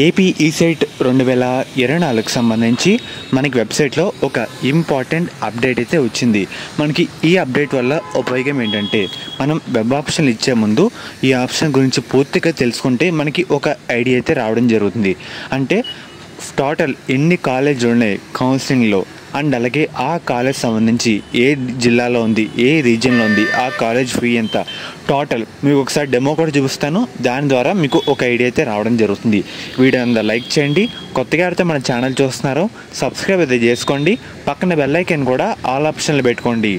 AP ECET 2024కి సంబంధించి మనకి వెబ్సైట్లో ఒక ఇంపార్టెంట్ అప్డేట్ అయితే వచ్చింది. మనకి ఈ అప్డేట్ వల్ల ఉపయోగం ఏంటంటే, మనం వెబ్ ఆప్షన్లు ఇచ్చే ముందు ఈ ఆప్షన్ గురించి పూర్తిగా తెలుసుకుంటే మనకి ఒక ఐడియా అయితే రావడం జరుగుతుంది. అంటే టోటల్ ఎన్ని కాలేజీలు ఉన్నాయి కౌన్సిలింగ్లో, అండ్ అలాగే ఆ కాలేజ్ సంబంధించి ఏ జిల్లాలో ఉంది, ఏ రీజియన్లో ఉంది, ఆ కాలేజ్ ఫీ ఎంత, టోటల్ మీకు ఒకసారి డెమో కూడా చూపిస్తాను. దాని ద్వారా మీకు ఒక ఐడియా అయితే రావడం జరుగుతుంది. వీడియో అంతా లైక్ చేయండి. కొత్తగా అయితే మన ఛానల్ చూస్తున్నారో సబ్స్క్రైబ్ అయితే చేసుకోండి. పక్కన బెల్ ఐకాన్ కూడా ఆల్ ఆప్షన్లు పెట్టుకోండి.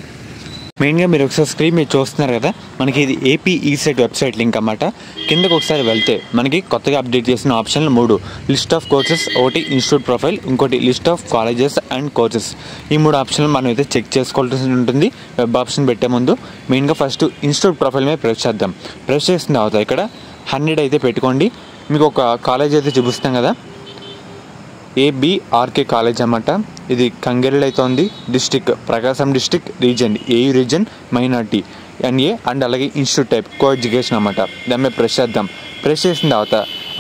మెయిన్గా మీరు ఒకసారి స్క్రీన్ మీద చూస్తున్నారు కదా, మనకి ఇది ఏపీ ఈసెట్ వెబ్సైట్ లింక్ అన్నమాట. కిందకు ఒకసారి వెళ్తే మనకి కొత్తగా అప్డేట్ చేసిన ఆప్షన్లు 3: లిస్ట్ ఆఫ్ కోర్సెస్, ఒకటి ఇన్స్టిట్యూట్ ప్రొఫైల్, ఇంకోటి list of colleges and courses. ఈ 3 ఆప్షన్లు మనం అయితే చెక్ చేసుకోవాల్సి ఉంటుంది వెబ్ ఆప్షన్ పెట్టే ముందు. మెయిన్గా ఫస్ట్ ఇన్స్టిట్యూట్ ప్రొఫైల్ మీద ప్రెస్ చేద్దాం. ప్రెస్ చేసిన తర్వాత ఇక్కడ 100 అయితే పెట్టుకోండి. మీకు ఒక కాలేజ్ అయితే చూపిస్తాం కదా, ఏబిఆర్కే కాలేజ్ అన్నమాట. ఇది కంగేరిలో అయితే ఉంది. District Prakasam district, region AU region, minority NA, and అలాగే ఇన్స్టిట్యూట్ టైప్ కో ఎడ్యుకేషన్ అన్నమాట. దాని మీద ప్రెస్ చేద్దాం. ప్రెస్ చేసిన తర్వాత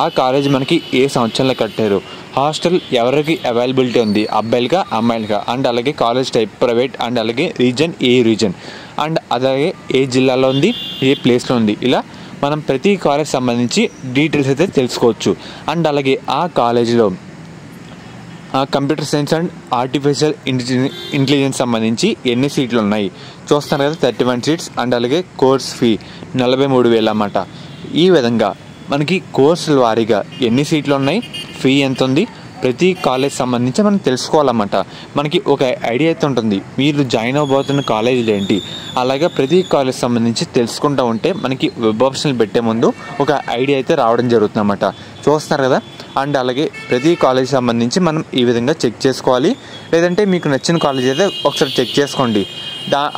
ఆ కాలేజ్ మనకి ఏ సంవత్సరంలో కట్టారు, హాస్టల్ ఎవరికి అవైలబిలిటీ ఉంది, అబ్బాయిలుగా అమ్మాయిలుగా, అండ్ అలాగే కాలేజ్ టైప్ ప్రైవేట్, అండ్ అలాగే రీజన్ ఏయూ రీజన్, అండ్ అలాగే ఏ జిల్లాలో ఉంది, ఏ ప్లేస్లో ఉంది. ఇలా మనం ప్రతి కాలేజ్ సంబంధించి డీటెయిల్స్ అయితే తెలుసుకోవచ్చు. అండ్ అలాగే ఆ కాలేజీలో computer science and artificial intelligence సంబంధించి ఎన్ని సీట్లు ఉన్నాయి చూస్తున్నారు కదా, 31 సీట్స్. అండ్ అలాగే కోర్స్ ఫీ 43,000 అన్నమాట. ఈ విధంగా మనకి కోర్సుల వారీగా ఎన్ని సీట్లు ఉన్నాయి, ఫీ ఎంత ఉంది, ప్రతి కాలేజ్ సంబంధించి మనం తెలుసుకోవాలన్నమాట. మనకి ఒక ఐడియా అయితే ఉంటుంది, మీరు జాయిన్ అవ్వబోతున్న కాలేజీలు ఏంటి. అలాగే ప్రతి కాలేజ్ సంబంధించి తెలుసుకుంటూ ఉంటే మనకి వెబ్ ఆప్షన్లు పెట్టే ముందు ఒక ఐడియా అయితే రావడం జరుగుతుంది అన్నమాట. చూస్తున్నారు కదా. అండ్ అలాగే ప్రతి కాలేజ్ సంబంధించి మనం ఈ విధంగా చెక్ చేసుకోవాలి. లేదంటే మీకు నచ్చిన కాలేజ్ అయితే ఒకసారి చెక్ చేసుకోండి.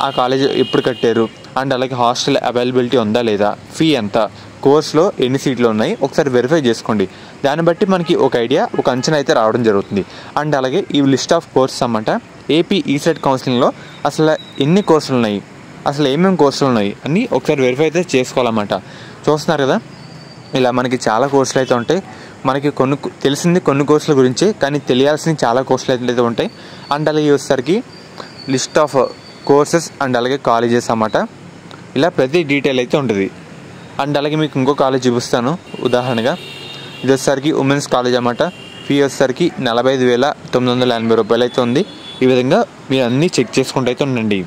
ఆ కాలేజ్ ఎప్పుడు కట్టారు, అండ్ అలాగే హాస్టల్ అవైలబిలిటీ ఉందా లేదా, ఫీ ఎంత, కోర్సులో ఎన్ని సీట్లు ఉన్నాయి ఒకసారి వెరిఫై చేసుకోండి. దాన్ని బట్టి మనకి ఒక ఐడియా, ఒక అంచనా అయితే రావడం జరుగుతుంది. అండ్ అలాగే ఈ లిస్ట్ ఆఫ్ కోర్సెస్ అన్నమాట. ఏపీ ఈసెట్ కౌన్సిలింగ్లో అసలు ఎన్ని కోర్సులు ఉన్నాయి, అసలు ఏమేమి కోర్సులు ఉన్నాయి అన్నీ ఒకసారి వెరిఫై అయితే చేసుకోవాలన్నమాట. చూస్తున్నారు కదా, ఇలా మనకి చాలా కోర్సులు అయితే ఉంటాయి. మనకి తెలిసింది కొన్ని కోర్సుల గురించి, కానీ తెలియాల్సిన చాలా కోర్సులు అయితే ఉంటాయి. అండ్ అలాగే వచ్చేసరికి లిస్ట్ ఆఫ్ కోర్సెస్ అండ్ అలాగే కాలేజెస్ అన్నమాట. ఇలా ప్రతి డీటెయిల్ అయితే ఉంటుంది. అండ్ అలాగే మీకు ఇంకో కాలేజ్ చూపిస్తాను ఉదాహరణగా. ఇది వచ్చేసరికి ఉమెన్స్ కాలేజ్ అన్నమాట. ఫీ వచ్చేసరికి 45,980 రూపాయలు అయితే ఉంది. ఈ విధంగా మీరు అన్నీ చెక్ చేసుకుంటూ అయితే ఉండండి.